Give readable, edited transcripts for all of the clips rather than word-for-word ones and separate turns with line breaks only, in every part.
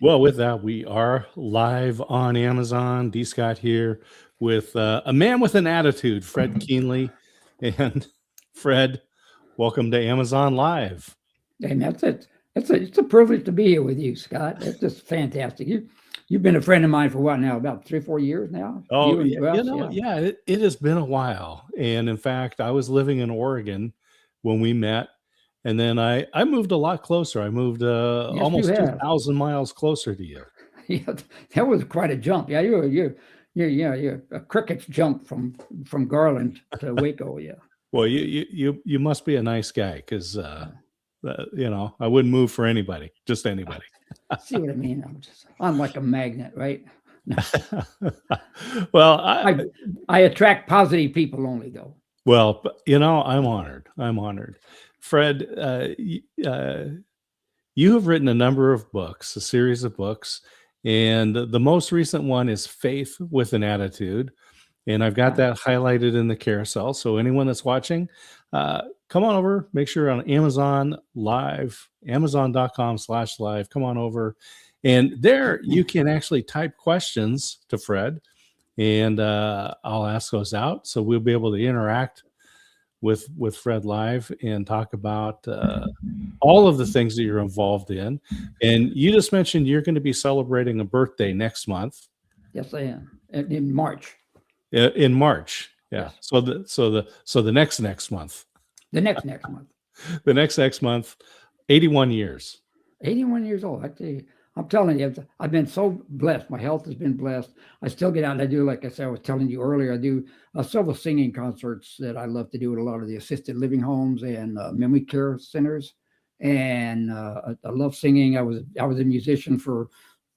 Well, with that, we are live on Amazon. D. Scott here with a man with an attitude, Fred Kienle. And Fred, welcome to Amazon Live.
And that's it. It's a privilege to be here with you, Scott. It's just fantastic. You've been a friend of mine for what now? About 3 or 4 years now.
Oh,
You and Russ, yeah.
yeah, it has been a while. And in fact, I was living in Oregon when we met. And then I moved a lot closer. I moved
Yes, you
almost
have.
2,000 miles closer to you.
Yeah, that was quite a jump. Yeah, you're a cricket's jump from Garland to Waco. Yeah.
Well, you must be a nice guy because I wouldn't move for anybody, just anybody.
See what I mean? I'm like a magnet, right?
Well,
I attract positive people only, though.
well, I'm honored. I'm honored, Fred. You have written a number of books, a series of books, and the most recent one is Faith with an Attitude. And I've got
Yeah.
that highlighted in the carousel. So anyone that's watching, come on over. Make sure you're on Amazon Live, amazon.com/live. Come on over. And there you can actually type questions to Fred, and I'll ask those out. So we'll be able to interact with Fred live and talk about all of the things that you're involved in. And you just mentioned you're going to be celebrating a birthday next month.
Yes, I am. In March.
In March. Yeah.
Yes.
So the next month.
The next month.
The next month, 81 years.
81 years old. I tell you, I'm telling you, I've been so blessed. My health has been blessed. I still get out and I do, like I said, I was telling you earlier, I do several singing concerts that I love to do at a lot of the assisted living homes and memory care centers. And I love singing. I was a musician for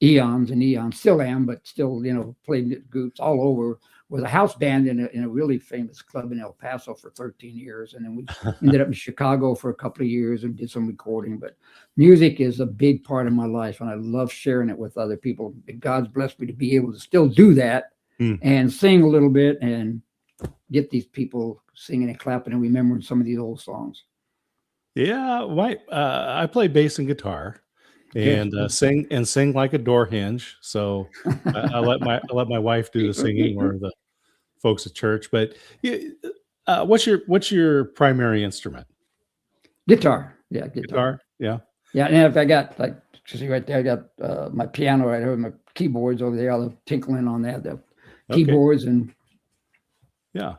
eons and eons, still am, but still, played groups all over. Was a house band in a really famous club in El Paso for 13 years. And then we ended up in Chicago for a couple of years and did some recording. But music is a big part of my life, and I love sharing it with other people. God's blessed me to be able to still do that and sing a little bit and get these people singing and clapping and remembering some of these old songs.
Yeah, I play bass and guitar, and sing like a door hinge. So I let my wife do the singing or the folks at church. But what's your primary instrument?
Guitar. Yeah,
Guitar. Yeah.
Yeah, and if I got, like, see right there, I got my piano right here, my keyboards over there. I'll tinkling on that, the keyboards and
yeah.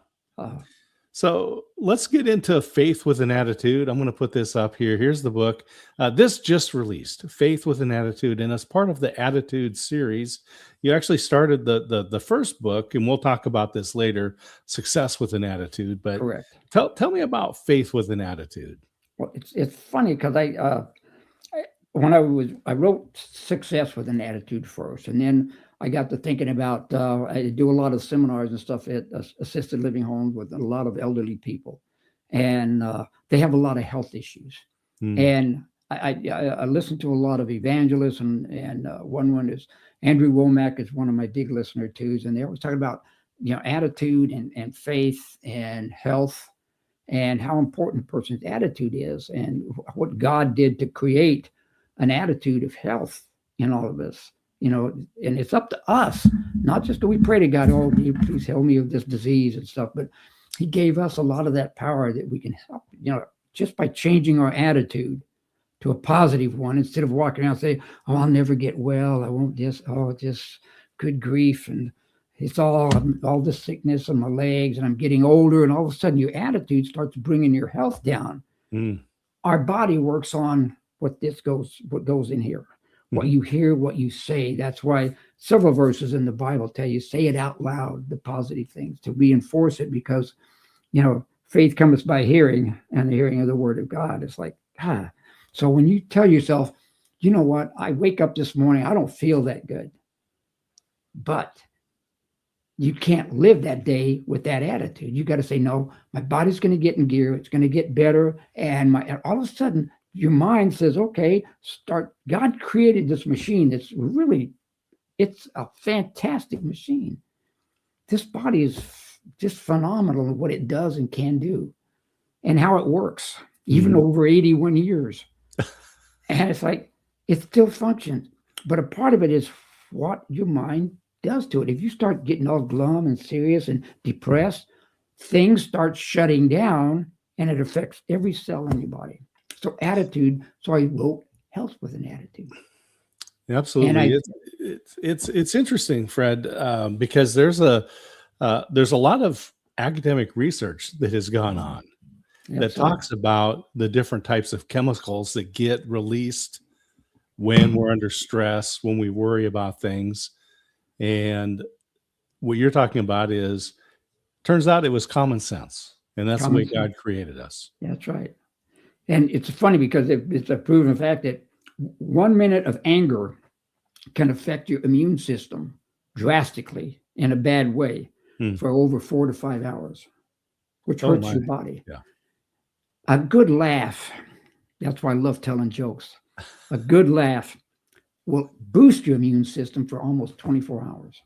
So let's get into Faith with an Attitude. I'm going to put this up here. Here's the book. This just released, Faith with an Attitude. And as part of the Attitude series, you actually started the first book, and we'll talk about this later, Success with an Attitude. But
correct.
Tell me about Faith with an Attitude.
Well, it's funny because I wrote Success with an Attitude first, and then I got to thinking about, I do a lot of seminars and stuff at assisted living homes with a lot of elderly people, and they have a lot of health issues. And I listen to a lot of evangelists, and one is Andrew Womack is one of my big listener too, and they always talk about attitude and faith and health and how important a person's attitude is and what God did to create an attitude of health in all of us. And it's up to us, not just do we pray to God, oh, please heal me of this disease and stuff, but he gave us a lot of that power that we can help, just by changing our attitude to a positive one, instead of walking around and saying, oh, I'll never get well. I won't just good grief. And it's all this sickness on my legs and I'm getting older. And all of a sudden your attitude starts bringing your health down. Our body works on what goes in here. What you hear, what you say. That's why several verses in the Bible tell you, say it out loud, the positive things, to reinforce it, because, faith cometh by hearing, and the hearing of the word of God. It's like, So when you tell yourself, you know what, I wake up this morning, I don't feel that good. But you can't live that day with that attitude. You got to say, no, my body's going to get in gear. It's going to get better. And all of a sudden, your mind says, okay, God created this machine that's it's a fantastic machine. This body is just phenomenal in what it does and can do and how it works, even over 81 years. And it's like, it still functions. But a part of it is what your mind does to it. If you start getting all glum and serious and depressed, things start shutting down and it affects every cell in your body. So attitude, so I wrote Health with an Attitude. And
Absolutely. It's interesting, Fred, because there's a lot of academic research that has gone on that talks about the different types of chemicals that get released when we're under stress, when we worry about things. And what you're talking about is, turns out it was common sense. And that's the way God created us.
That's right. And it's funny because it's a proven fact that 1 minute of anger can affect your immune system drastically in a bad way for over 4 to 5 hours, which hurts your body.
Yeah.
A good laugh, that's why I love telling jokes. A good laugh will boost your immune system for almost 24 hours.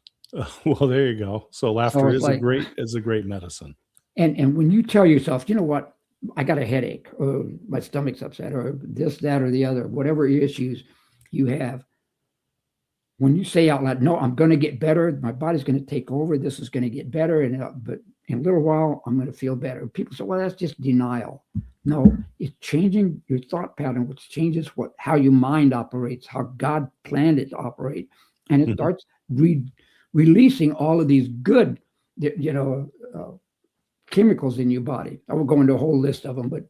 Well, there you go. So laughter is a great medicine.
And when you tell yourself, you know what, I got a headache, or my stomach's upset, or this, that, or the other, whatever issues you have, when you say out loud, no, I'm going to get better, my body's going to take over, this is going to get better, but in a little while, I'm going to feel better. People say, well, that's just denial. No, it's changing your thought pattern, which changes how your mind operates, how God planned it to operate. And it starts releasing all of these good, chemicals in your body. I won't go into a whole list of them, but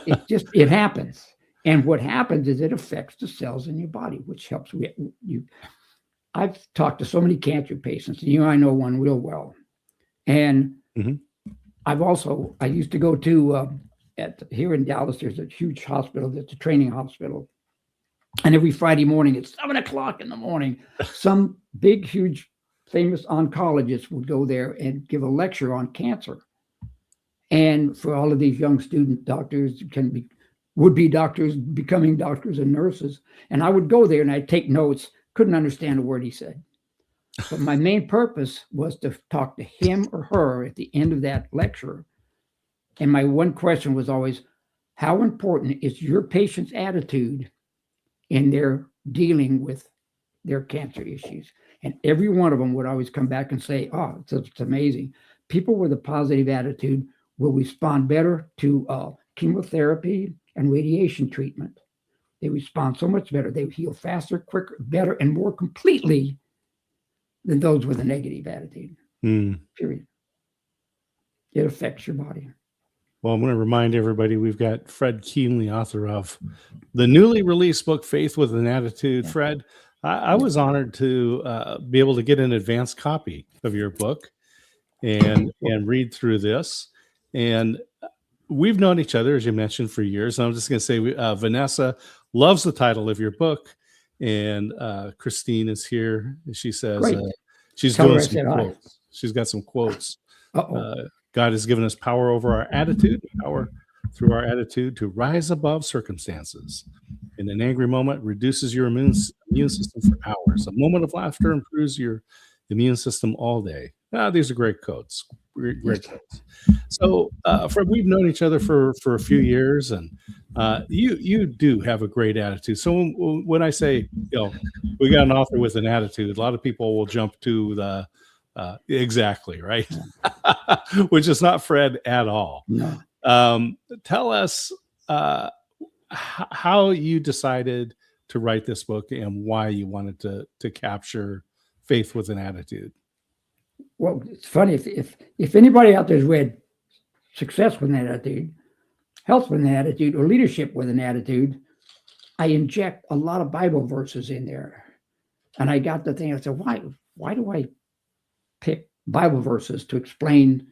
it happens. And what happens is it affects the cells in your body, which helps you. I've talked to so many cancer patients, and I know one real well. And I used to go to, here in Dallas, there's a huge hospital that's a training hospital. And every Friday morning at 7 o'clock in the morning, some big, huge, famous oncologist would go there and give a lecture on cancer. And for all of these young student doctors, would-be doctors, becoming doctors and nurses. And I would go there and I'd take notes, couldn't understand a word he said. But my main purpose was to talk to him or her at the end of that lecture. And my one question was always, how important is your patient's attitude in their dealing with their cancer issues? And every one of them would always come back and say, oh, it's amazing. People with a positive attitude will respond better to chemotherapy and radiation treatment. They respond so much better. They heal faster, quicker, better, and more completely than those with a negative attitude. Period. It affects your body.
Well, I'm going to remind everybody we've got Fred Kienle, author of the newly released book, Faith with an Attitude. Yeah. Fred, I was honored to be able to get an advanced copy of your book and read through this. And we've known each other, as you mentioned, for years. And I'm just going to say, Vanessa loves the title of your book. And Christine is here. She says she's doing some quotes. She's got some quotes. God has given us power over our attitude, power through our attitude to rise above circumstances. In an angry moment, reduces your immune system for hours. A moment of laughter improves your immune system all day. These are great quotes. Great quotes. So, Fred, we've known each other for a few years, and you do have a great attitude. So when I say, we got an author with an attitude, a lot of people will jump to the exactly, right? Which is not Fred at all.
No.
Tell us how you decided to write this book and why you wanted to capture faith with an attitude.
Well, it's funny, if anybody out there has read Success with an Attitude, Health with an Attitude, or Leadership with an Attitude, I inject a lot of Bible verses in there. And I got to think, I said, why do I pick Bible verses to explain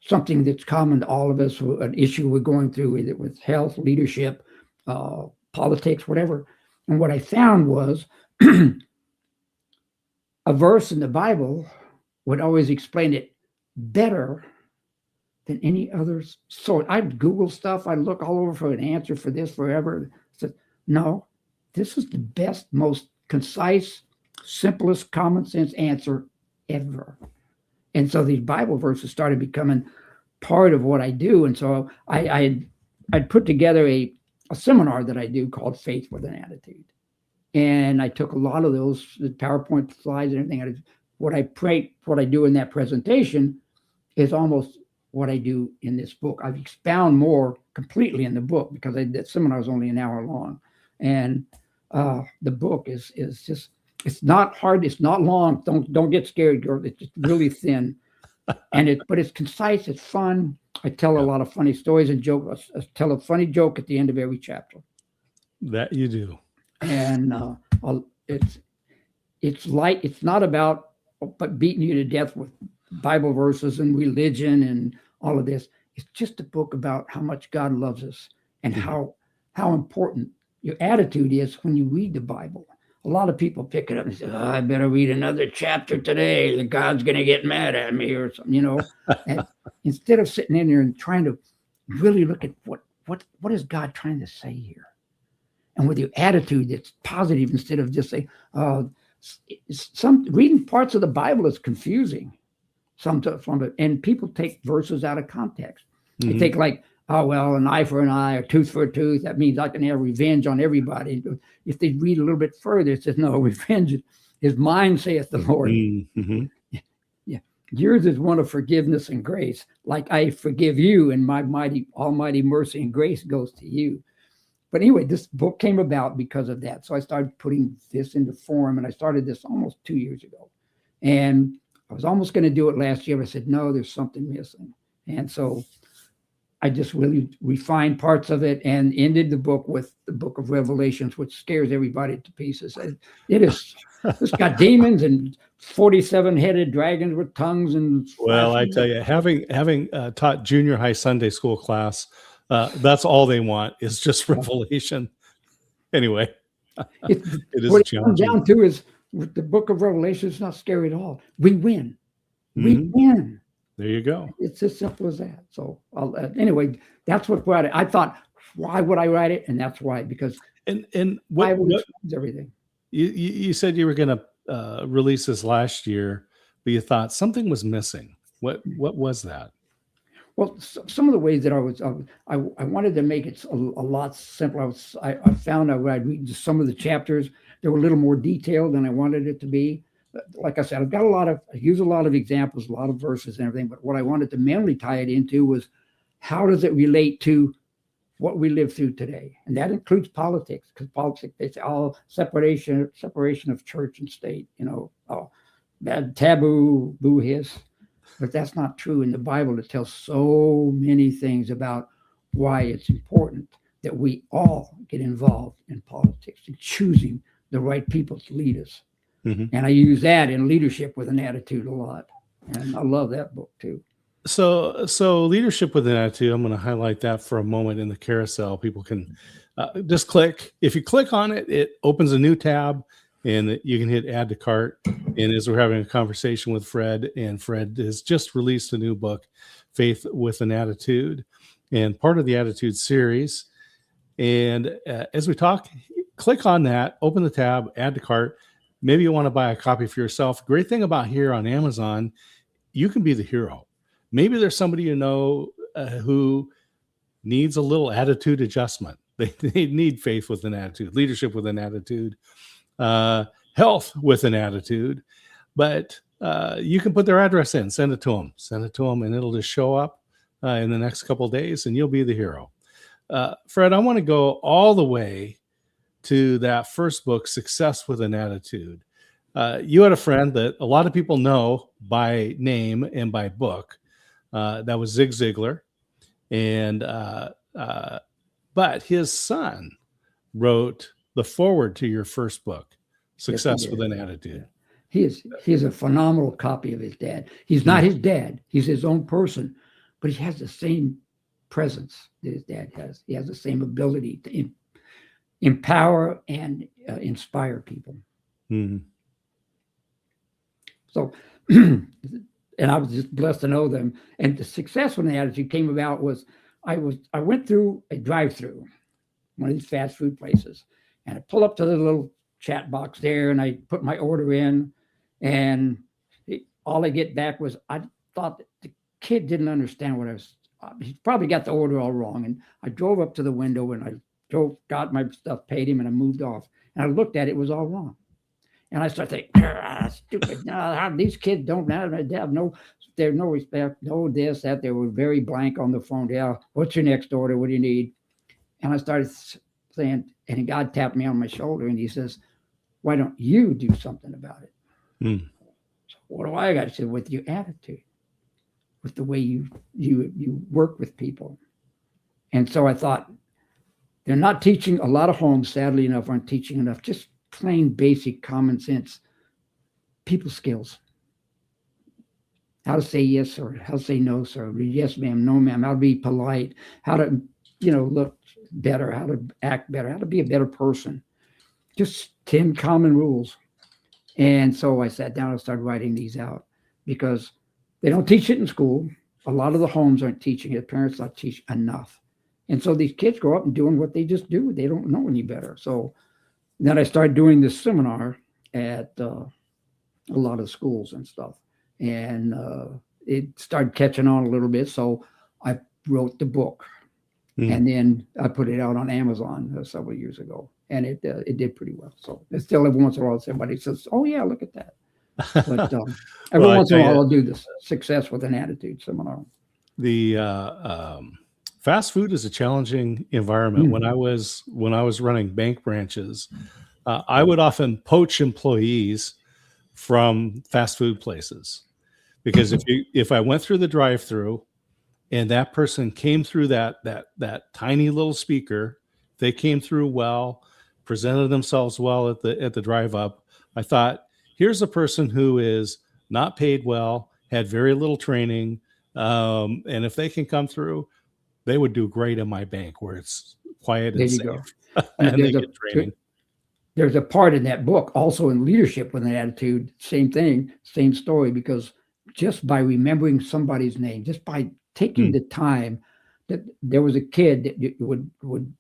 something that's common to all of us, an issue we're going through, either with health, leadership, politics, whatever. And what I found was a verse in the Bible would always explain it better than any other source. I'd Google stuff. I'd look all over for an answer for this forever. I said, no, this is the best, most concise, simplest, common sense answer ever. And so these Bible verses started becoming part of what I do. And so I'd put together a seminar that I do called Faith with an Attitude. And I took a lot of those the PowerPoint slides and everything. What I do in that presentation is almost what I do in this book. I've expound more completely in the book because that seminar is only an hour long, and the book is just, it's not hard, it's not long. Don't get scared, girl. It's just really thin, but it's concise. It's fun. I tell a lot of funny stories and jokes. I tell a funny joke at the end of every chapter.
That you do,
and it's light. It's not about beating you to death with Bible verses and religion and all of this. It's just a book about how much God loves us and how important your attitude is when you read the Bible. A lot of people pick it up and say, "Oh, I better read another chapter today. God's going to get mad at me," or something, And instead of sitting in there and trying to really look at what is God trying to say here, and with your attitude that's positive instead of just saying, some reading parts of the Bible is confusing. And people take verses out of context. They take like, oh, well, an eye for an eye or tooth for a tooth. That means I can have revenge on everybody. If they read a little bit further, it says, no, revenge is mine, saith the Lord. Yeah. Yours is one of forgiveness and grace. Like I forgive you, and my almighty mercy and grace goes to you. But anyway, this book came about because of that. So I started putting this into form, and I started this almost 2 years ago. And I was almost going to do it last year, but I said, no, there's something missing. And so I just really refined parts of it and ended the book with the book of Revelations, which scares everybody to pieces. It's got demons and 47-headed dragons with tongues and.
Well, I tell you, having taught junior high Sunday school class, that's all they want is just Revelation. Anyway, it is
what
challenging.
It comes down to is the book of Revelation is not scary at all. We win. We win.
There you go.
It's as simple as that. So anyway, that's what brought it. I thought, why would I write it? And that's why, because
what
everything.
You said you were going to release this last year, but you thought something was missing. What was that?
Well, some of the ways that I wanted to make it a lot simpler. I found out when I read some of the chapters, they were a little more detailed than I wanted it to be. Like I said, I use a lot of examples, a lot of verses and everything, but what I wanted to mainly tie it into was how does it relate to what we live through today? And that includes politics, because politics, it's all separation of church and state, bad taboo, boo hiss. But that's not true in the Bible. It tells so many things about why it's important that we all get involved in politics and choosing the right people to lead us. And I use that in Leadership with an Attitude a lot. And I love that book too.
So Leadership with an Attitude, I'm going to highlight that for a moment in the carousel. People can just click. If you click on it, it opens a new tab and you can hit add to cart. And as we're having a conversation with Fred, and Fred has just released a new book, Faith with an Attitude, and part of the Attitude series. And as we talk, click on that, open the tab, add to cart. Maybe you want to buy a copy for yourself. Great thing about here on Amazon, you can be the hero. Maybe there's somebody you know who needs a little attitude adjustment. They need faith with an attitude, leadership with an attitude, health with an attitude. But you can put their address in, send it to them, and it'll just show up in the next couple of days, and you'll be the hero. Fred, I want to go all the way to that first book, Success with an Attitude. You had a friend that a lot of people know by name and by book. That was Zig Ziglar. And but his son wrote the foreword to your first book, Success with an Attitude.
He is a phenomenal copy of his dad. He's not his dad. He's his own person, but he has the same presence that his dad has. He has the same ability to empower and inspire people. So, and I was just blessed to know them. And the Success with an Attitude came about was I went through a drive-through, one of these fast food places, and I pull up to the little chat box there, and I put my order in, and all I get back was I thought that the kid didn't understand what I was. He probably got the order all wrong, and I drove up to the window and I got my stuff, paid him, and I moved off. And I looked at it, it was all wrong. And I started thinking, stupid. No, how these kids don't have no, there's no respect, no this, that. They were very blank on the phone. Yeah, what's your next order? What do you need? And I started saying, and God tapped me on my shoulder and he says, why don't you do something about it? So what do I got to say? With your attitude, with the way you work with people. And so I thought, they're not teaching, a lot of homes, sadly enough, aren't teaching enough, just plain basic common sense people skills. How to say yes or how to say no, sir. Yes, ma'am, no, ma'am. How to be polite, how to, look better, how to act better, how to be a better person. Just 10 common rules. And so I sat down and started writing these out because they don't teach it in school. A lot of the homes aren't teaching it. Parents don't teach enough. And so these kids grow up and doing what they just do. They don't know any better. So then I started doing this seminar at a lot of schools and stuff. And it started catching on a little bit. So I wrote the book. And then I put it out on Amazon several years ago. And it did pretty well. So it's still every once in a while somebody says, oh, yeah, look at that. But every once in a while I'll do this Success with an Attitude seminar.
The fast food is a challenging environment. When I was running bank branches, I would often poach employees from fast food places because if I went through the drive-through and that person came through that tiny little speaker, they came through well, presented themselves well at the drive up. I thought, here's a person who is not paid well, had very little training, and if they can come through, they would do great in my bank where it's quiet and safe. And they get training.
There's a part in that book also in Leadership with an Attitude, same thing, same story, because just by remembering somebody's name, just by taking the time, that there was a kid that would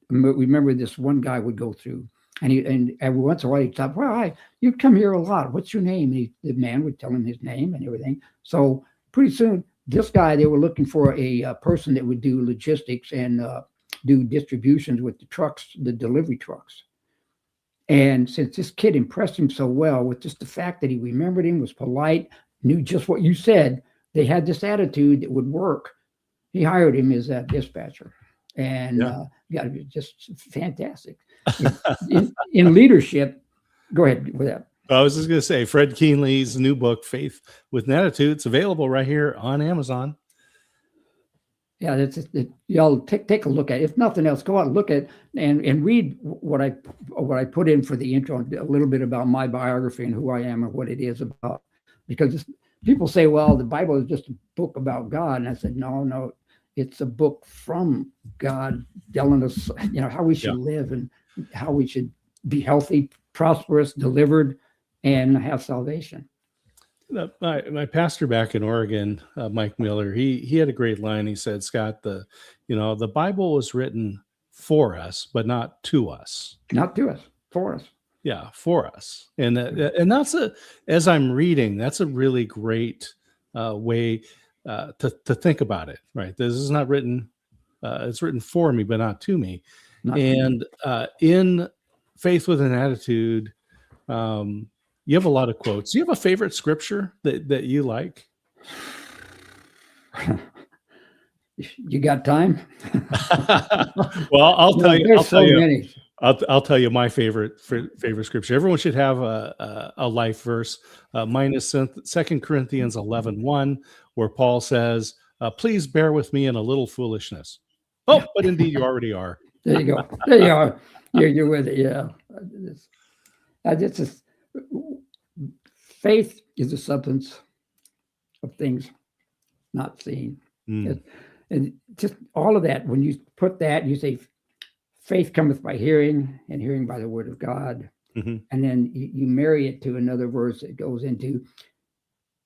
remember this one guy would go through, and every once in a while he'd stop, well, you come here a lot. What's your name? The man would tell him his name and everything. So pretty soon, this guy, they were looking for a person that would do logistics and do distributions with the trucks, the delivery trucks. And since this kid impressed him so well with just the fact that he remembered him, was polite, knew just what you said, they had this attitude that would work. He hired him as a dispatcher, and got to be just fantastic. In leadership, go ahead with that.
I was just going to say, Fred Kienle's new book, Faith with an Attitude, it's available right here on Amazon.
Yeah, y'all take a look at it. If nothing else, go out and look at and read what I put in for the intro, a little bit about my biography and who I am and what it is about. Because people say, well, the Bible is just a book about God. And I said, no, it's a book from God telling us, how we should live and how we should be healthy, prosperous, delivered, and have salvation.
My pastor back in Oregon, Mike Miller, he had a great line. He said, Scott, the Bible was written for us, but not to us.
Not to us, for us.
Yeah, for us. And that's as I'm reading, that's a really great way to think about it, right? This is not written, it's written for me, but not to me. And in Faith with an Attitude, you have a lot of quotes. Do you have a favorite scripture that you like?
You got time?
Well, I'll tell you.
Many.
I'll tell you my favorite scripture. Everyone should have a life verse. Mine is 2 Corinthians 11:1, where Paul says, "Please bear with me in a little foolishness." Oh, but indeed you already are.
There you go. There you are. You're with it. Yeah. Faith is the substance of things not seen. And just all of that, when you put that, you say, faith cometh by hearing, and hearing by the word of God. And then you marry it to another verse that goes into,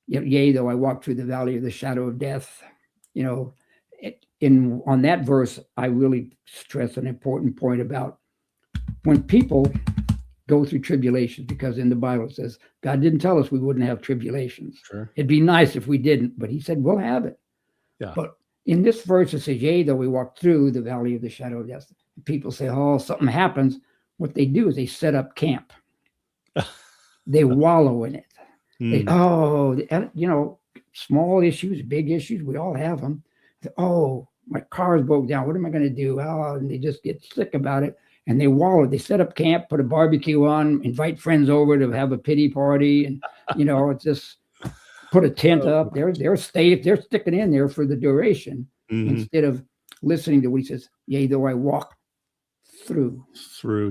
yea, though I walk through the valley of the shadow of death. On that verse, I really stress an important point about when people go through tribulations, because in the Bible it says God didn't tell us we wouldn't have tribulations.
Sure.
It'd be nice if we didn't, but he said we'll have it.
Yeah.
But in this verse it says, yea, though we walk through the valley of the shadow of death. People say, oh, something happens. what they do is they set up camp. They wallow in it. They, small issues, big issues, we all have them. Oh, my car's broke down. What am I going to do? Oh, and they just get sick about it. And they wallow. They set up camp, put a barbecue on, invite friends over to have a pity party, and it's just put a tent up. They're sticking in there for the duration instead of listening to what he says. Yea, though I walk through.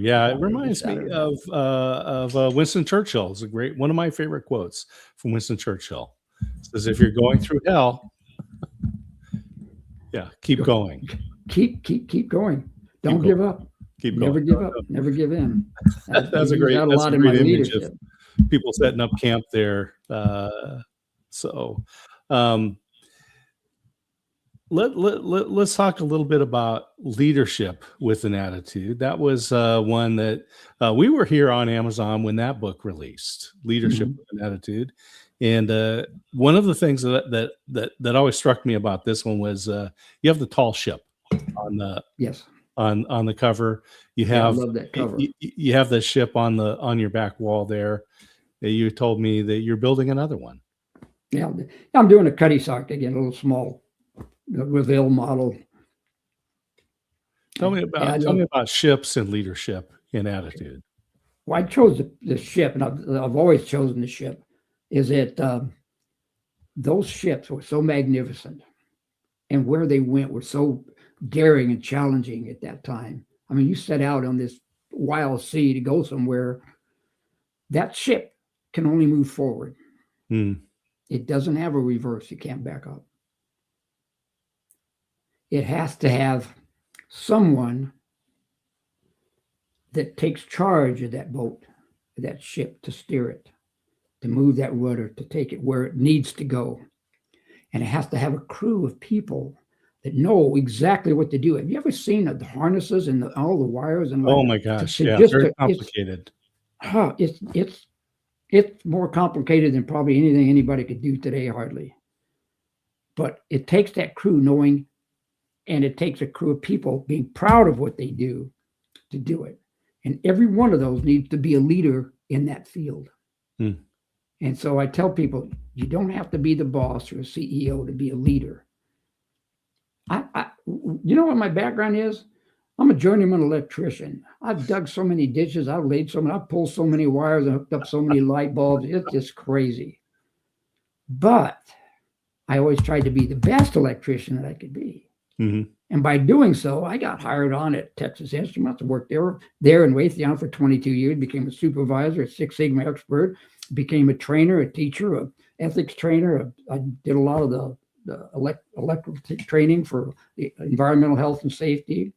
Yeah, it reminds me of Winston Churchill. It's one of my favorite quotes from Winston Churchill. It says, "If you're going through hell, keep going.
Keep going. Don't give up. Never give up. Never give in."
That's a great image of people setting up camp there. Let's talk a little bit about leadership with an attitude. That was one that we were here on Amazon when that book released, Leadership with an Attitude. And one of the things that always struck me about this one was you have the tall ship on the on the cover. You have
I love that cover.
You have the ship on your back wall there. You told me that you're building another one.
Yeah, I'm doing a cutty sock again, a little small Reville model.
Tell me about ships and leadership and attitude.
Well, I chose the ship, and I've always chosen the ship. Is that those ships were so magnificent, and where they went were so daring and challenging at that time. I mean, you set out on this wild sea to go somewhere. That ship can only move forward. It doesn't have a reverse. You can't back up. It has to have someone that takes charge of that boat, that ship, to steer it, to move that rudder, to take it where it needs to go. And it has to have a crew of people that know exactly what to do. Have you ever seen the harnesses and all the wires? And
oh my gosh, very complicated.
It's more complicated than probably anything anybody could do today, hardly. But it takes that crew knowing, and it takes a crew of people being proud of what they do to do it. And every one of those needs to be a leader in that field. And so I tell people, you don't have to be the boss or a CEO to be a leader. You know what my background is? I'm a journeyman electrician. I've dug so many ditches. I've laid so many. I've pulled so many wires and hooked up so many light bulbs. It's just crazy. But I always tried to be the best electrician that I could be. And by doing so, I got hired on at Texas Instruments. I worked there in Raytheon for 22 years, became a supervisor, a Six Sigma expert, became a trainer, a teacher, an ethics trainer. I did a lot of the electrical training for the environmental health and safety.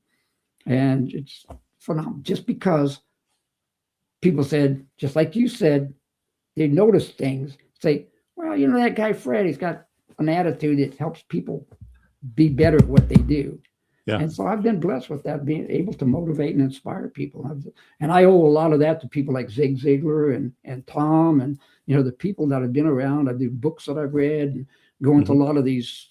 And it's phenomenal. Just because people said, just like you said, they notice things, say, well, that guy Fred, he's got an attitude that helps people be better at what they do. And so I've been blessed with that, being able to motivate and inspire people. And I owe a lot of that to people like Zig Ziglar and Tom and, the people that have been around. I do books that I've read and going to a lot of these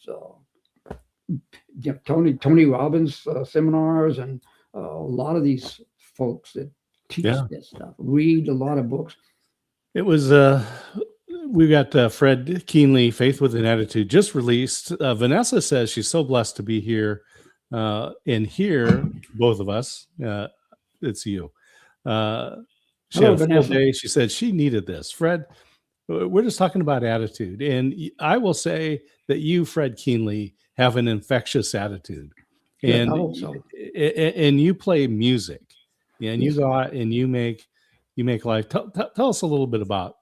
Tony Robbins seminars and a lot of these folks that teach this stuff, read a lot of books.
It was we got Fred Kienle, Faith with an Attitude, just released. Vanessa says she's so blessed to be here and hear both of us. It's you. She had a full day. She said she needed this. Fred, we're just talking about attitude. And I will say that you, Fred Kienle, have an infectious attitude. And,
I hope so.
And you play music. And you go out and you make life. Tell us a little bit about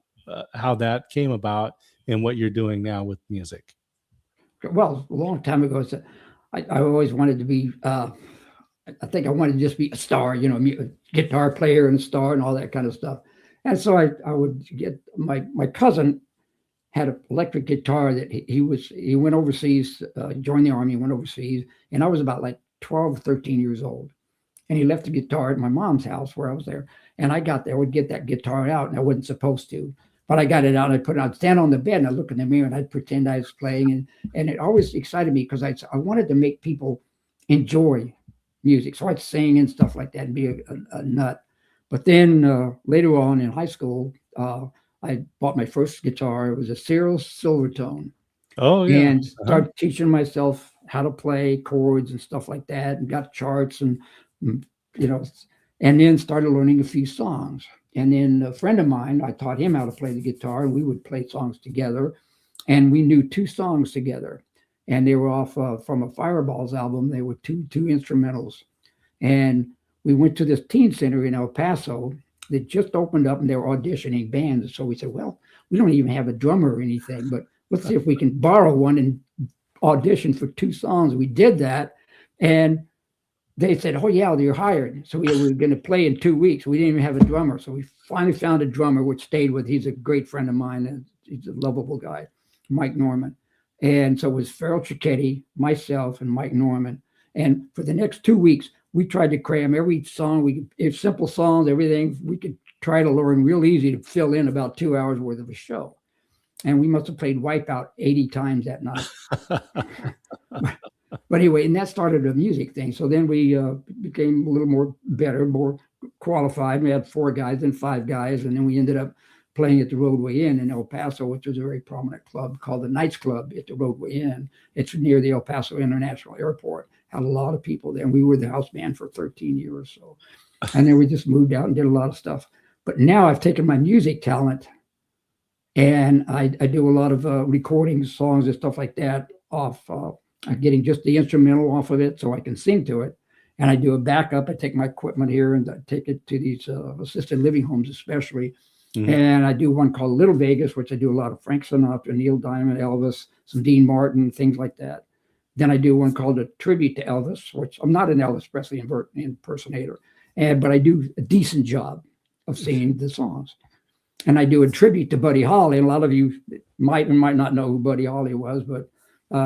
how that came about and what you're doing now with music.
Well, a long time ago, I always wanted to be, I think I wanted to just be a star, guitar player and a star and all that kind of stuff. And so I would get my cousin had an electric guitar that he went overseas, joined the army, went overseas. And I was about like 12, 13 years old. And he left the guitar at my mom's house where I was there. And I got there, would get that guitar out, and I wasn't supposed to. But I got it out, and I put it on, I'd stand on the bed, and I'd look in the mirror, and I'd pretend I was playing. And it always excited me because I wanted to make people enjoy music. So I'd sing and stuff like that and be a nut. But then later on in high school, I bought my first guitar. It was a Cyril Silvertone,
Oh yeah.
and
Uh-huh.
started teaching myself how to play chords and stuff like that, and got charts and you know, and then started learning a few songs. And then a friend of mine, I taught him how to play the guitar, and we would play songs together. And we knew two songs together, and they were off from a Fireballs album. They were two instrumentals, and we went to this teen center in El Paso that just opened up, and they were auditioning bands. So we said, well, we don't even have a drummer or anything, but let's see if we can borrow one and audition for two songs. We did that, and they said, oh yeah, you're hired. So we were going to play in 2 weeks. We didn't even have a drummer. So we finally found a drummer, which stayed with. He's a great friend of mine, and he's a lovable guy, Mike Norman. And so it was Farrell Cicchetti, myself, and Mike Norman. And for the next 2 weeks, we tried to cram every song. It's simple songs, everything we could try to learn real easy to fill in about 2 hours worth of a show. And we must have played Wipeout 80 times that night. But anyway, and that started a music thing. So then we became a little more better, more qualified. We had 4 guys and 5 guys, and then we ended up playing at the Roadway Inn in El Paso, which was a very prominent club called the Knights Club at the Roadway Inn. It's near the El Paso International Airport. Had a lot of people there. And we were the house band for 13 years. So, and then we just moved out and did a lot of stuff. But now I've taken my music talent, and I do a lot of recording songs and stuff like that off. I'm getting just the instrumental off of it so I can sing to it. And I do a backup. I take my equipment here and I take it to these assisted living homes, especially. Mm-hmm. And I do one called Little Vegas, which I do a lot of Frank Sinatra, Neil Diamond, Elvis, some Dean Martin, things like that. Then I do one called A Tribute to Elvis, which I'm not an Elvis Presley impersonator, but I do a decent job of singing the songs. And I do a tribute to Buddy Holly. And a lot of you might not know who Buddy Holly was, but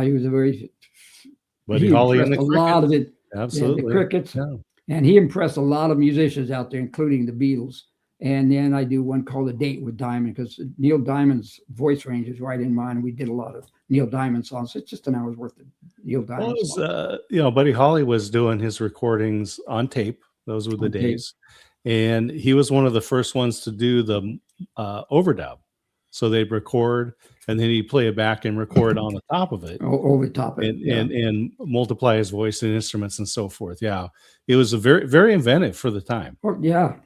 he was a very
Buddy Holly and the
Crickets. Lot of it.
Absolutely.
The Crickets.
Yeah.
And he impressed a lot of musicians out there, including the Beatles. And then I do one called A Date with Diamond, because Neil Diamond's voice range is right in mine. We did a lot of Neil Diamond songs. It's just an hour's worth of Neil Diamond songs.
Buddy Holly was doing his recordings on tape. Those were the days. And he was one of the first ones to do the overdub. So they'd record, and then he'd play it back and record on the top of it.
Over the top of it.
And multiply his voice and instruments and so forth. Yeah. It was a very, very inventive for the time.
Oh, yeah.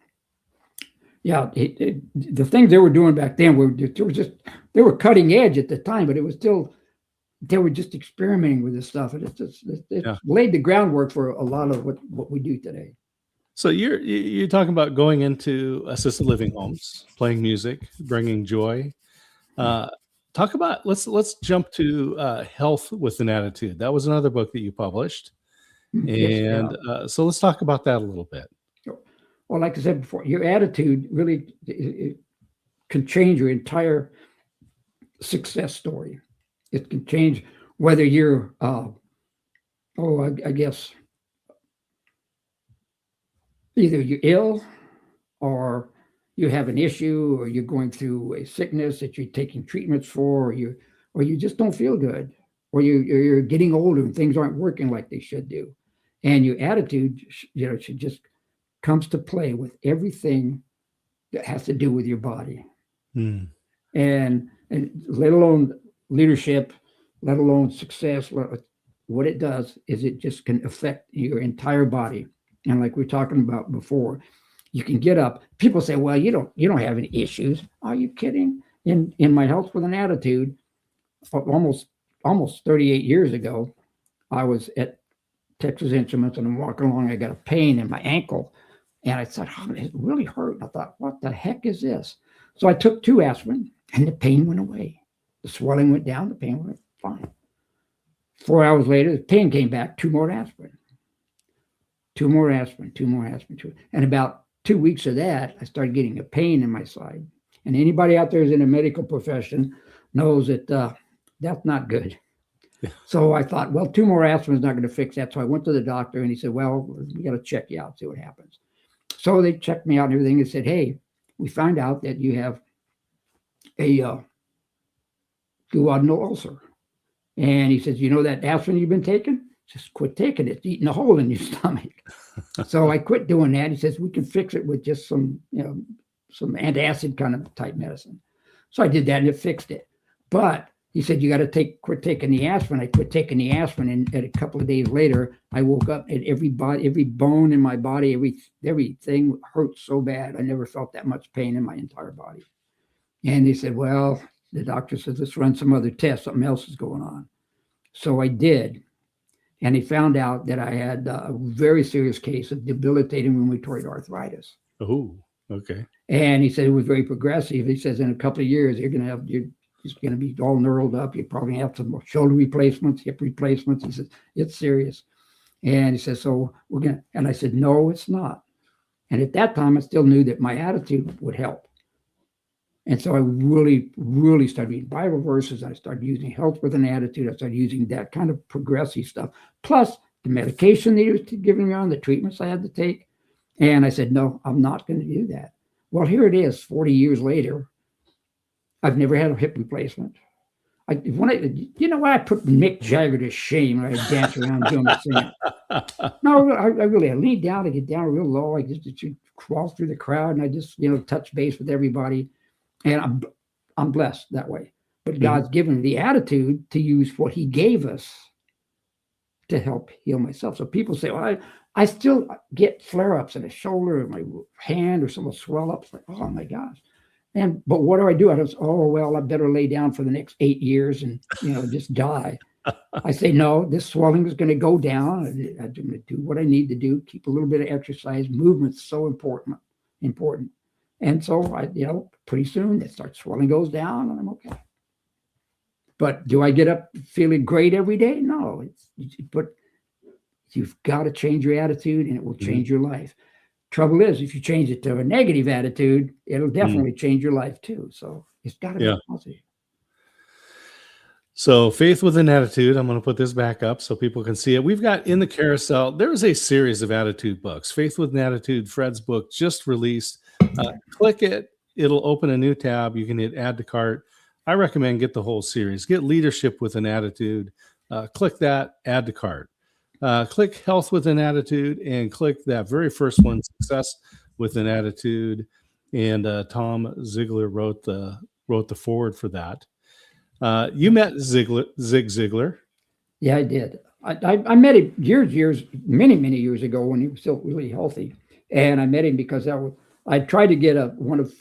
Yeah. The things they were doing back then they were cutting edge at the time, but it was still, they were just experimenting with this stuff. And it laid the groundwork for a lot of what we do today.
So you're talking about going into assisted living homes, playing music, bringing joy. Talk about let's jump to Health with an Attitude. That was another book that you published, and so let's talk about that a little bit.
Well, like I said before, your attitude really it can change your entire success story. It can change whether you're, I guess, either you're ill, or you have an issue, or you're going through a sickness that you're taking treatments for, or you just don't feel good, or you're getting older and things aren't working like they should do. And your attitude, should just comes to play with everything that has to do with your body. And let alone leadership, let alone success. What it does is it just can affect your entire body. And like we were talking about before, you can get up. People say, well, you don't have any issues. Are you kidding? In my Health with an Attitude, almost 38 years ago, I was at Texas Instruments, and I'm walking along. I got a pain in my ankle, and I thought, it really hurt. I thought, what the heck is this? So I took 2 aspirin, and the pain went away. The swelling went down. The pain went fine. 4 hours later, the pain came back. 2 more aspirin. 2 more aspirin. And about 2 weeks of that, I started getting a pain in my side. And anybody out there who's in a medical profession knows that that's not good. Yeah. So I thought, well, 2 more aspirin is not going to fix that. So I went to the doctor, and he said, well, we got to check you out, see what happens. So they checked me out and everything, and said, hey, we found out that you have a duodenal ulcer. And he says, you know that aspirin you've been taking? just quit taking it. It's eating a hole in your stomach. So I quit doing that. He says, we can fix it with just some, some antacid kind of type medicine. So I did that and it fixed it. But he said, you got to quit taking the aspirin. I quit taking the aspirin. And a couple of days later, I woke up and every bone in my body, everything hurt so bad. I never felt that much pain in my entire body. And he said, well, the doctor says, let's run some other tests. Something else is going on. So I did. And he found out that I had a very serious case of debilitating rheumatoid arthritis.
Oh, okay.
And he said it was very progressive. He says in a couple of years, you're just going to be all knurled up. You probably have some shoulder replacements, hip replacements. He said, it's serious. And he says, so we're going to, and I said, no, it's not. And at that time, I still knew that my attitude would help. And so I really, really started reading Bible verses. I started using health with an attitude. I started using that kind of progressive stuff, plus the medication they was giving me on, the treatments I had to take. And I said, no, I'm not going to do that. Well, here it is, 40 years later. I've never had a hip replacement. I put Mick Jagger to shame when I dance around doing the singing. No, I really, I lean down, I get down real low. I just crawl through the crowd and I just, touch base with everybody. And I'm blessed that way. But God's given me the attitude to use what he gave us to help heal myself. So people say, well, I still get flare-ups in the shoulder or my hand or some will swell up. It's like, oh my gosh. But what do I do? I just, I better lay down for the next 8 years and, just die. I say, no, this swelling is going to go down. I'm going to do what I need to do. Keep a little bit of exercise. Movement's so important. And so I, pretty soon that swelling goes down and I'm okay. But do I get up feeling great every day? No, but you've got to change your attitude and it will change your life. Trouble is, if you change it to a negative attitude, it'll definitely change your life too. So it's got to be positive.
So Faith with an Attitude, I'm going to put this back up so people can see it. We've got in the carousel, there is a series of attitude books. Faith with an Attitude, Fred's book, just released. Click it. It'll open a new tab. You can hit add to cart. I recommend get the whole series. Get Leadership with an Attitude. Click that, add to cart. Click Health with an Attitude and click that very first one, Success with an Attitude. And Tom Ziegler wrote the forward for that. You met Zig Ziglar.
Yeah, I did. I met him many years ago when he was still really healthy. And I met him because I tried to get one of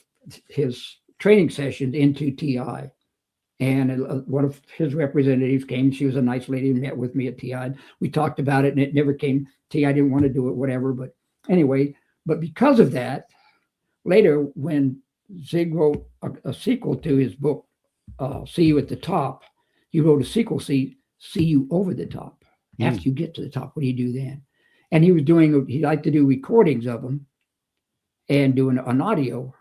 his training sessions into TI. And one of his representatives came. She was a nice lady and met with me at TI. We talked about it and it never came. TI didn't want to do it, whatever. But anyway, because of that, later when Zig wrote a sequel to his book, See You at the Top, he wrote a sequel, See You Over the Top. After you get to the top, what do you do then? And he liked to do recordings of them and do an audio,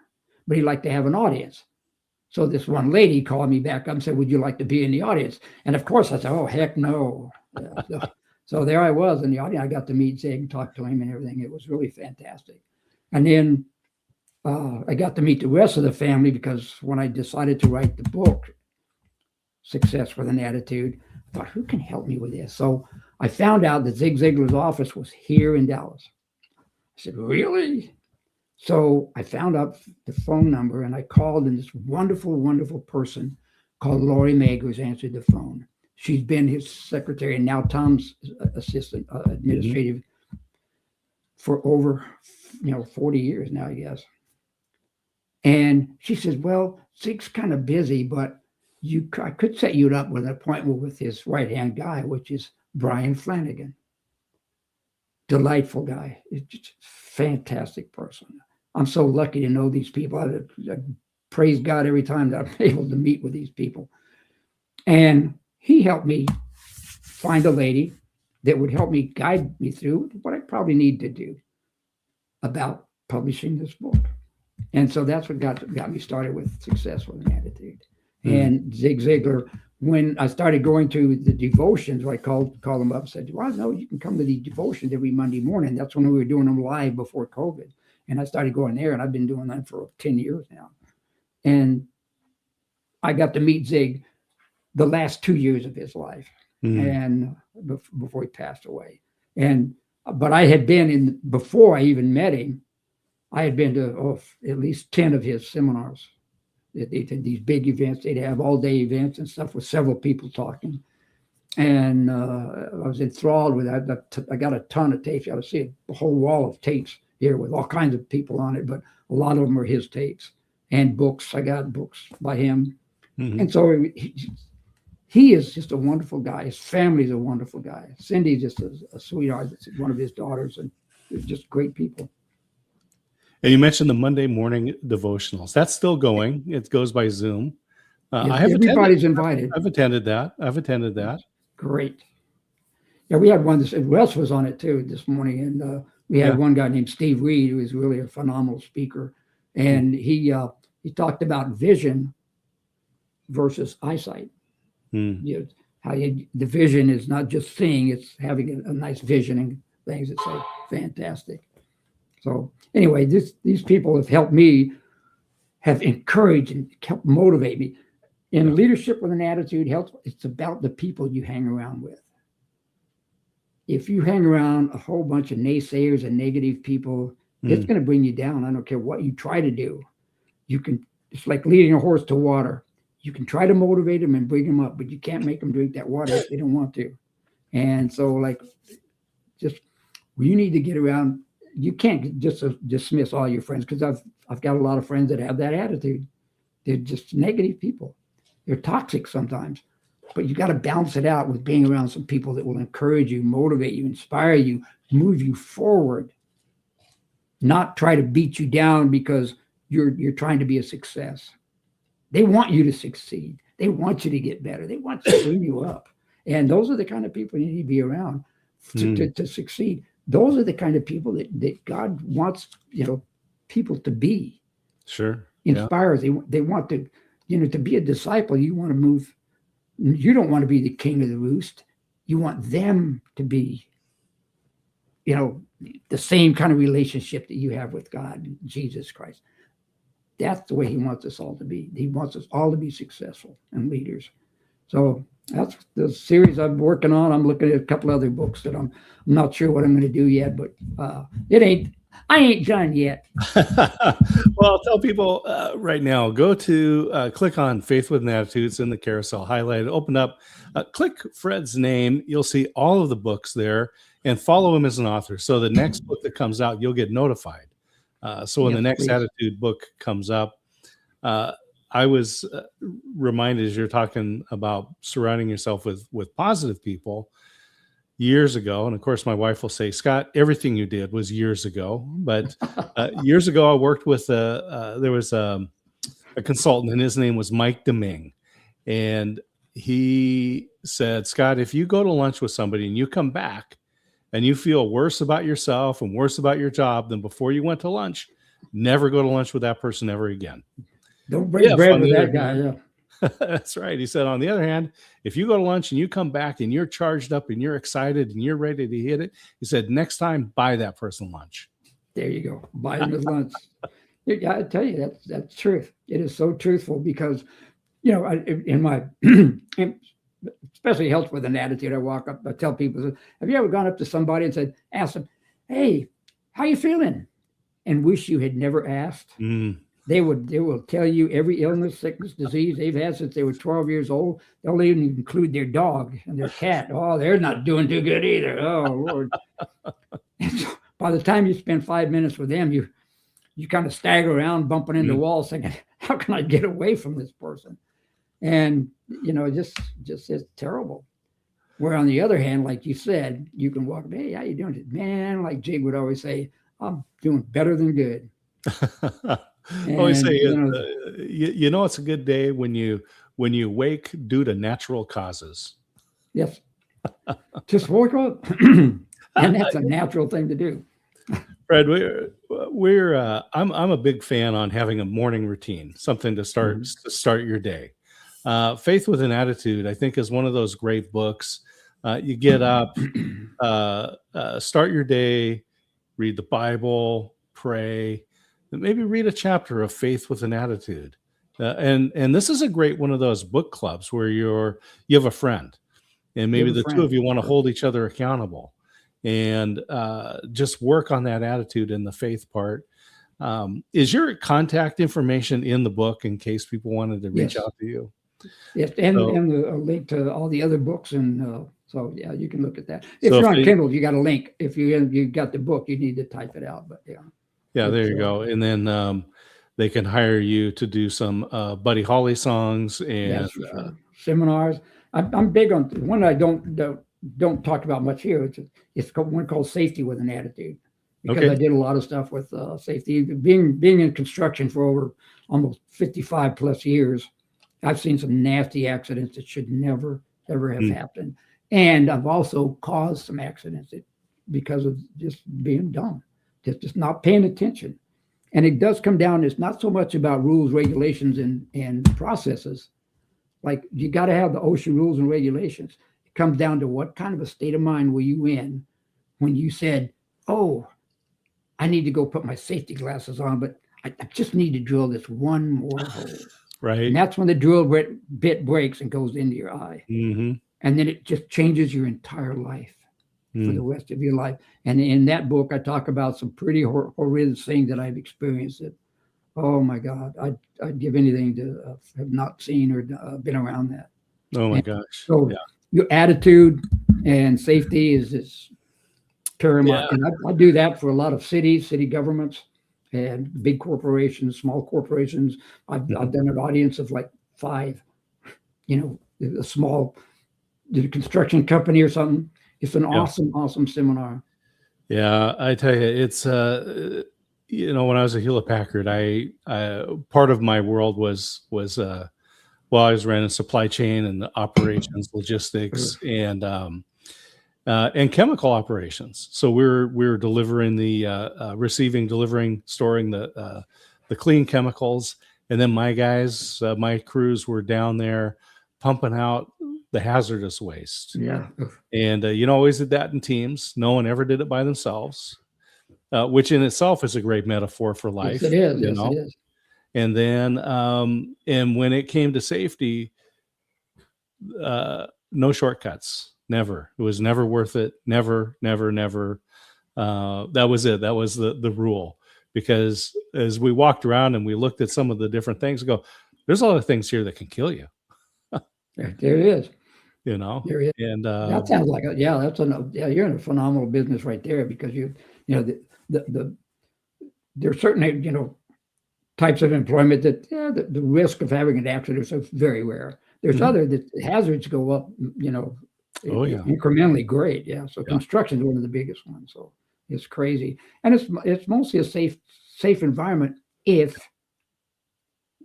but he liked to have an audience. So this one lady called me back up and said, would you like to be in the audience? And of course I said, oh, heck no. So there I was in the audience. I got to meet Zig and talk to him and everything. It was really fantastic. And then I got to meet the rest of the family because when I decided to write the book, Success with an Attitude, I thought, who can help me with this? So I found out that Zig Ziglar's office was here in Dallas. I said, really? So I found out the phone number and I called, and this wonderful, wonderful person called Lori Magers answered the phone. She's been his secretary and now Tom's assistant administrative for over 40 years now, I guess. And she says, well, Zig's kind of busy, but I could set you up with an appointment with his right-hand guy, which is Brian Flanagan. Delightful guy. It's just a fantastic person. I'm so lucky to know these people. I praise God every time that I'm able to meet with these people. And he helped me find a lady that would help me guide me through what I probably need to do about publishing this book. And so that's what got me started with Success with an Attitude. And Zig Ziglar, when I started going to the devotions, I called them up and said, well, no, you can come to the devotions every Monday morning. That's when we were doing them live before COVID. And I started going there, and I've been doing that for 10 years now. And I got to meet Zig the last 2 years of his life. and before he passed away. But I had been in before I even met him. I had been to at least 10 of his seminars. They did these big events. They'd have all-day events and stuff with several people talking. And I was enthralled with that. I got a ton of tapes. I would see a whole wall of tapes here with all kinds of people on it, but a lot of them are his tapes and books. I got books by him. And so he is just a wonderful guy. His family's a wonderful guy. Cindy's just a sweetheart. It's one of his daughters, and they're just great people.
And you mentioned the Monday morning devotionals. That's still going. It goes by Zoom.
Everybody's invited.
I've attended that.
Great. Yeah, we had one. Wes was on it too this morning, and we had one guy named Steve Reed, who is really a phenomenal speaker, and he talked about vision versus eyesight. The vision is not just seeing; it's having a nice vision and things. It's so fantastic. So anyway, these people have helped me, have encouraged and helped motivate me. In leadership with an attitude, it's about the people you hang around with. If you hang around a whole bunch of naysayers and negative people, it's going to bring you down. I don't care what you try to do. It's like leading a horse to water. You can try to motivate them and bring them up, but you can't make them drink that water if they don't want to. And so you need to get around. You can't just dismiss all your friends, because I've got a lot of friends that have that attitude. They're just negative people. They're toxic sometimes, but you got to balance it out with being around some people that will encourage you, motivate you, inspire you, move you forward, not try to beat you down because you're trying to be a success. They want you to succeed. They want you to get better. They want to bring you up. And those are the kind of people you need to be around to succeed. Those are the kind of people that God wants, people to be.
Sure.
Inspires. They want to, to be a disciple. You want to move. You don't want to be the king of the roost. You want them to be, the same kind of relationship that you have with God, Jesus Christ. That's the way he wants us all to be. He wants us all to be successful and leaders. So that's the series I'm working on. I'm looking at a couple other books that I'm not sure what I'm going to do yet, but I ain't done yet.
Well, I'll tell people right now, go to click on Faith with an Attitude. It's in the carousel highlighted. Open up, click Fred's name. You'll see all of the books there, and follow him as an author. So the next book that comes out, you'll get notified. So when the next attitude book comes up, I was reminded, as you're talking about surrounding yourself with positive people, years ago. And of course, my wife will say, Scott, everything you did was years ago. But years ago, I worked with there was a consultant, and his name was Mike Deming. And he said, Scott, if you go to lunch with somebody and you come back and you feel worse about yourself and worse about your job than before you went to lunch, never go to lunch with that person ever again.
Don't break bread with that guy. Yeah.
That's right. He said, on the other hand, if you go to lunch and you come back and you're charged up and you're excited and you're ready to hit it, he said, next time, buy that person lunch.
There you go. Buy them lunch. I tell you, that's truth. It is so truthful because, in my, especially helps with an attitude. I walk up, I tell people, have you ever gone up to somebody and asked them, hey, how you feeling? And wish you had never asked? They will tell you every illness, sickness, disease they've had since they were 12 years old. They'll even include their dog and their cat. Oh, they're not doing too good either. Oh, Lord. And so by the time you spend 5 minutes with them, you kind of stagger around, bumping into walls, thinking, how can I get away from this person? And, just it's terrible. Where on the other hand, like you said, you can walk, hey, how you doing? Man, like Jig would always say, I'm doing better than good.
I always say, it's a good day when you wake due to natural causes.
Yes. Just wake up. And that's a natural thing to do.
Fred, I'm a big fan on having a morning routine, something to start your day. Faith with an Attitude, I think, is one of those great books. You get up, start your day, read the Bible, pray, and maybe read a chapter of Faith with an Attitude. And this is a great one of those book clubs where you have a friend and
You
maybe
have a
the two
friend.
of you want to hold each other accountable, and just work on that attitude and the faith part. Is your contact information in the book in case people wanted to reach
Yes.
out to you?
Yes,
So,
and a link to all the other books, and so yeah, you can look at that. If
so
you're
if
on
they,
Kindle, you got a link. If you got the book, you need to type it out. But yeah,
yeah, there
it's
you go. And then they can hire you to do some Buddy Holly songs, and
yes for sure. Seminars. I'm big on one I don't talk about much here. It's called, one called Safety with an Attitude, because
okay,
I did a lot of stuff with safety. Being in construction for over almost 55 plus years, I've seen some nasty accidents that should never ever have
mm,
happened, and I've also caused some accidents because of just being dumb, just not paying attention. And it does come down. It's not so much about rules, regulations, and processes. Like, you got to have the OSHA rules and regulations. It comes down to what kind of a state of mind were you in when you said, "Oh, I need to go put my safety glasses on, but I just need to drill this one more hole." And
right,
that's when the drill bit breaks and goes into your eye.
mm-hmm,
And then it just changes your entire life for the
mm,
rest of your life. And in that book, I talk about some pretty horrendous things that I've experienced. That, oh my God, I'd give anything to have not seen or been around that.
oh my
And
gosh,
so
yeah,
your attitude and safety is paramount.
yeah,
And I do that for a lot of city governments and big corporations, small corporations. I've
mhm,
done an audience of like 5, a small construction company or something. It's an
yeah.
awesome seminar.
Yeah, I tell you, it's when I was at Hewlett Packard, part of my world was well, I was running supply chain and operations, logistics, and chemical operations. So we're delivering receiving, delivering, storing the clean chemicals, and then my guys, my crews were down there pumping out the hazardous waste.
Yeah.
And always did that in teams. No one ever did it by themselves, which in itself is a great metaphor for
Yes,
life.
it is. Yes, it is.
And then, and when it came to safety, no shortcuts. Never. It was never worth it. Never, never, never. That was it. That was the rule. Because as we walked around and we looked at some of the different things, we go, there's a lot of things here that can kill you.
There it is. There it is.
And
That sounds like you're in a phenomenal business right there, because there are certain types of employment that the risk of having an accident is very rare. There's
Mhm.
other that hazards go up,
Oh yeah,
incrementally great. Yeah. So
yeah,
construction is one of the biggest ones. So it's crazy, and it's mostly a safe environment if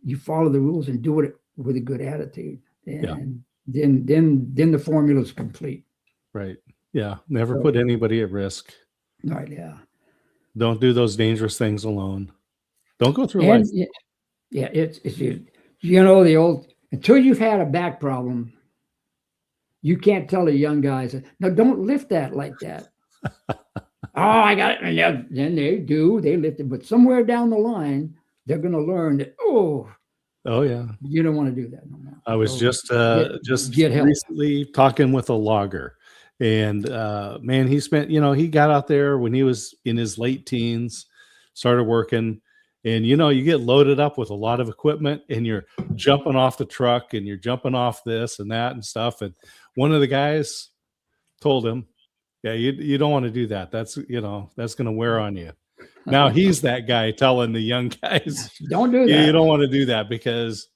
you follow the rules and do it with a good attitude,
yeah,
and then the formula is complete.
right, yeah. Never
So,
put anybody at risk.
right. Yeah.
Don't do those dangerous things alone. Don't go through
And
life.
yeah, it's the old, until you've had a back problem, you can't tell the young guys, no, don't lift that like that. Oh, I got it. And then they lift it, but somewhere down the line, they're going to learn that, oh,
Oh yeah.
you don't want to do that no more.
I was
So
just
get help.
recently talking with a logger, and man, he got out there when he was in his late teens, started working, and you get loaded up with a lot of equipment, and you're jumping off the truck, and you're jumping off this and that and stuff. And one of the guys told him, "Yeah, you don't want to do that. That's going to wear on you." Now he's that guy telling the young guys,
Don't do
"You
that.
don't want to do that because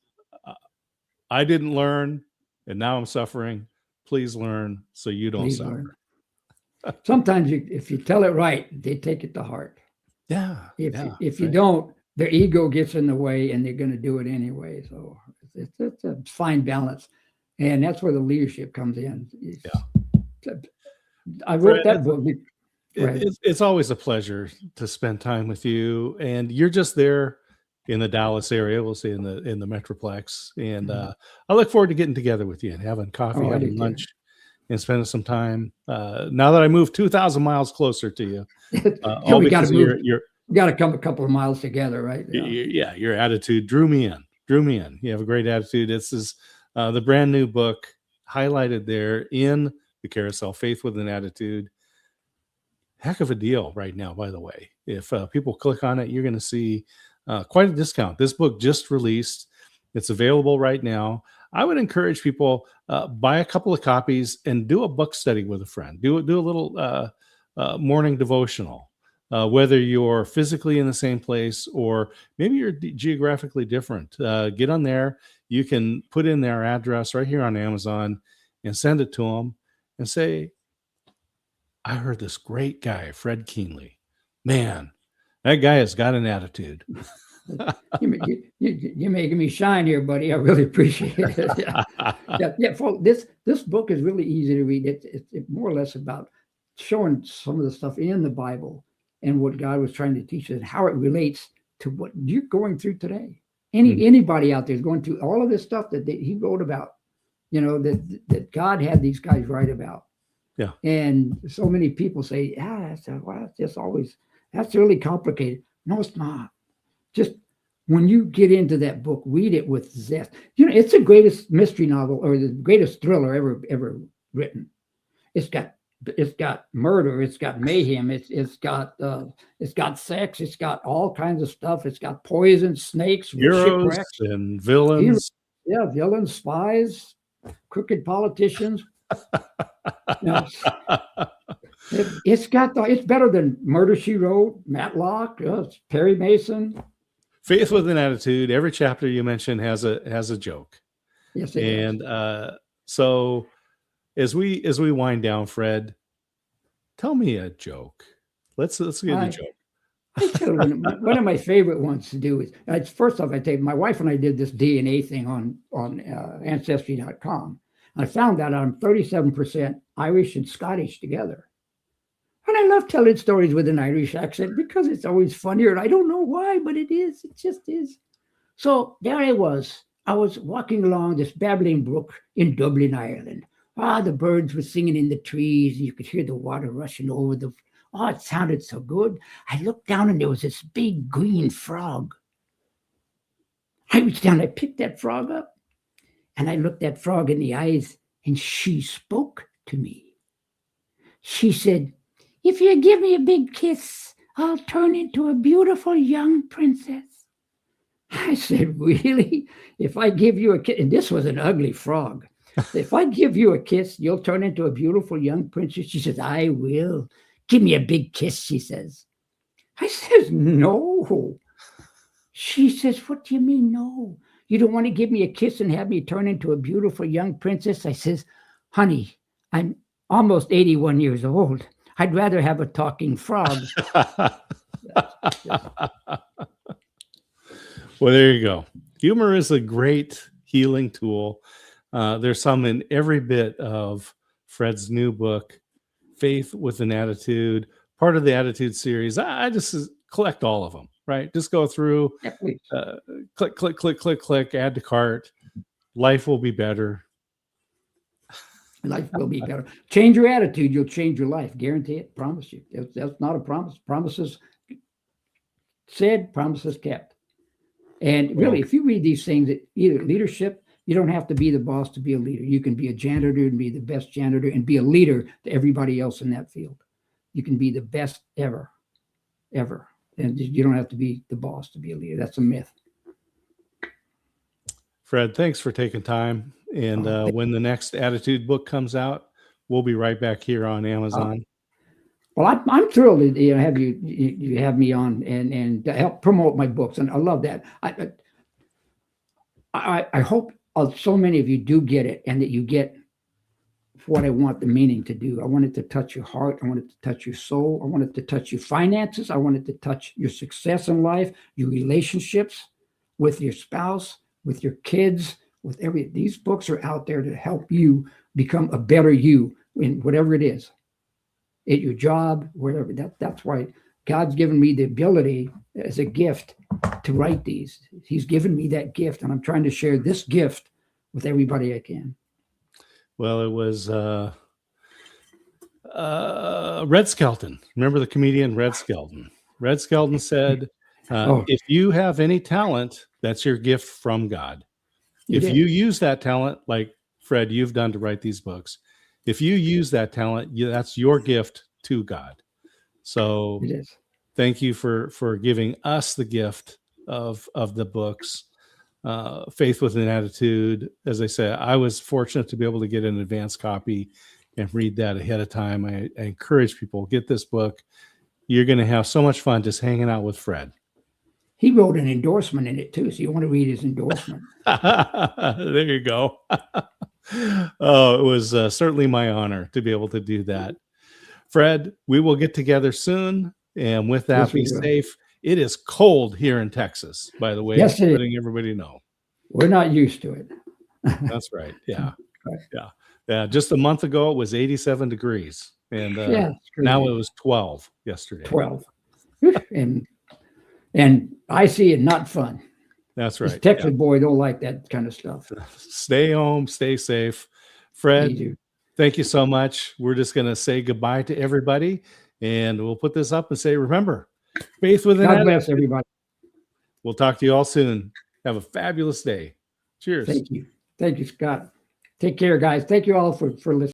I didn't learn, and now I'm suffering. Please learn so you don't
Please
suffer."
learn. Sometimes if you tell it right, they take it to heart.
Yeah.
If you don't, their ego gets in the way, and they're going to do it anyway. So it's a fine balance, and that's where the leadership comes in. I wrote that book.
It's always a pleasure to spend time with you, and you're just there in the Dallas area. We'll say in the Metroplex, and I look forward to getting together with you and having coffee, having lunch, and spending some time. Now that I moved 2,000 miles closer to you, all
We got
because
to
of
move. We got to come a couple of miles together, right?
Yeah. Your attitude drew me in. You have a great attitude. This is the brand new book, highlighted there in the carousel, Faith with an Attitude. Heck of a deal right now, by the way. If people click on it, you're going to see quite a discount. This book just released. It's available right now. I would encourage people buy a couple of copies and do a book study with a friend. Do a little morning devotional. Whether you're physically in the same place or maybe you're geographically different, get on there. You can put in their address right here on Amazon and send it to them and say, I heard this great guy, Fred Kienle. Man, that guy has got an attitude.
You're making me shine here, buddy. I really appreciate it. Yeah. This book is really easy to read. It's more or less about showing some of the stuff in the Bible and what God was trying to teach us and how it relates to what you're going through today. Anybody out there is going through all of this stuff that he wrote about, that God had these guys write about.
Yeah.
And so many people say, that's really complicated. No, it's not. Just when you get into that book, read it with zest. It's the greatest mystery novel or the greatest thriller ever written. It's got murder, it's got mayhem, it's got sex, it's got all kinds of stuff. It's got poison, snakes,
heroes and villains.
Yeah, villains, spies, crooked politicians. It's better than Murder, She Wrote, Matlock, Perry Mason.
Faith with an Attitude. Every chapter you mentioned has a joke.
Yes, it is.
And so as we wind down, Fred, tell me a joke. Let's get a joke.
One of my favorite ones to do is first off, my wife and I did this DNA thing on Ancestry.com. I found out I'm 37% Irish and Scottish together. And I love telling stories with an Irish accent because it's always funnier. And I don't know why, but it is. It just is. So there I was. I was walking along this babbling brook in Dublin, Ireland. The birds were singing in the trees. And you could hear the water rushing over the... it sounded so good. I looked down and there was this big green frog. I reached down, I picked that frog up. And I looked that frog in the eyes, and she spoke to me. She said, if you give me a big kiss, I'll turn into a beautiful young princess. I said, really? If I give you a kiss, and this was an ugly frog. If I give you a kiss, you'll turn into a beautiful young princess. She says, I will. Give me a big kiss, she says. I says, no. She says, what do you mean, no? You don't want to give me a kiss and have me turn into a beautiful young princess? I says, honey, I'm almost 81 years old. I'd rather have a talking frog.
Well, there you go. Humor is a great healing tool. There's some in every bit of Fred's new book, Faith with an Attitude, part of the Attitude series. I just collect all of them, right? Just go through, click, add to cart. Life will be better.
Life will be better. Change your attitude, you'll change your life. Guarantee it. Promise you. That's not a promise. Promises said, promises kept. And really, if you read these things, either leadership, you don't have to be the boss to be a leader. You can be a janitor and be the best janitor and be a leader to everybody else in that field. You can be the best ever. And you don't have to be the boss to be a leader. That's a myth.
Fred, thanks for taking time. And when the next Attitude book comes out, we'll be right back here on Amazon.
Well, I'm thrilled to have you have me on and help promote my books, and I love that. I hope so many of you do get it, and that you get what I want the meaning to do. I want it to touch your heart. I want it to touch your soul. I want it to touch your finances. I want it to touch your success in life, your relationships with your spouse, with your kids, with these books are out there to help you become a better you in whatever it is, at your job, wherever. That's why God's given me the ability as a gift to write these. He's given me that gift, and I'm trying to share this gift with everybody I can.
Well, it was Red Skelton. Remember the comedian Red Skelton? Red Skelton said, if you have any talent, that's your gift from God. If you use that talent, like Fred, you've done to write these books. If you use that talent, that's your gift to God. So
It is.
thank you for giving us the gift of the books. Faith with an Attitude. As I said, I was fortunate to be able to get an advance copy and read that ahead of time. I encourage people, get this book. You're going to have so much fun just hanging out with Fred.
He wrote an endorsement in it too, so you want to read his endorsement.
There you go. Oh, it was certainly my honor to be able to do that. Fred, we will get together soon. And with that,
Yes,
be
we will.
safe. It is cold here in Texas, by the way.
Yes, it is.
Letting everybody know.
We're not used to it.
That's right. Yeah.
Right.
Yeah. Yeah. Just a month ago, it was 87 degrees. And
Yeah, it's
now
crazy.
it was 12 yesterday.
12. and icy and not fun.
That's
This
right.
Texas boy don't like that kind of stuff.
Yeah. Stay home, stay safe. Fred,
They do.
thank you so much. We're just going to say goodbye to everybody. And we'll put this up and say, remember, faith with an
God
attitude.
bless everybody.
We'll talk to you all soon. Have a fabulous day. Cheers.
Thank you. Thank you, Scott. Take care, guys. Thank you all for listening.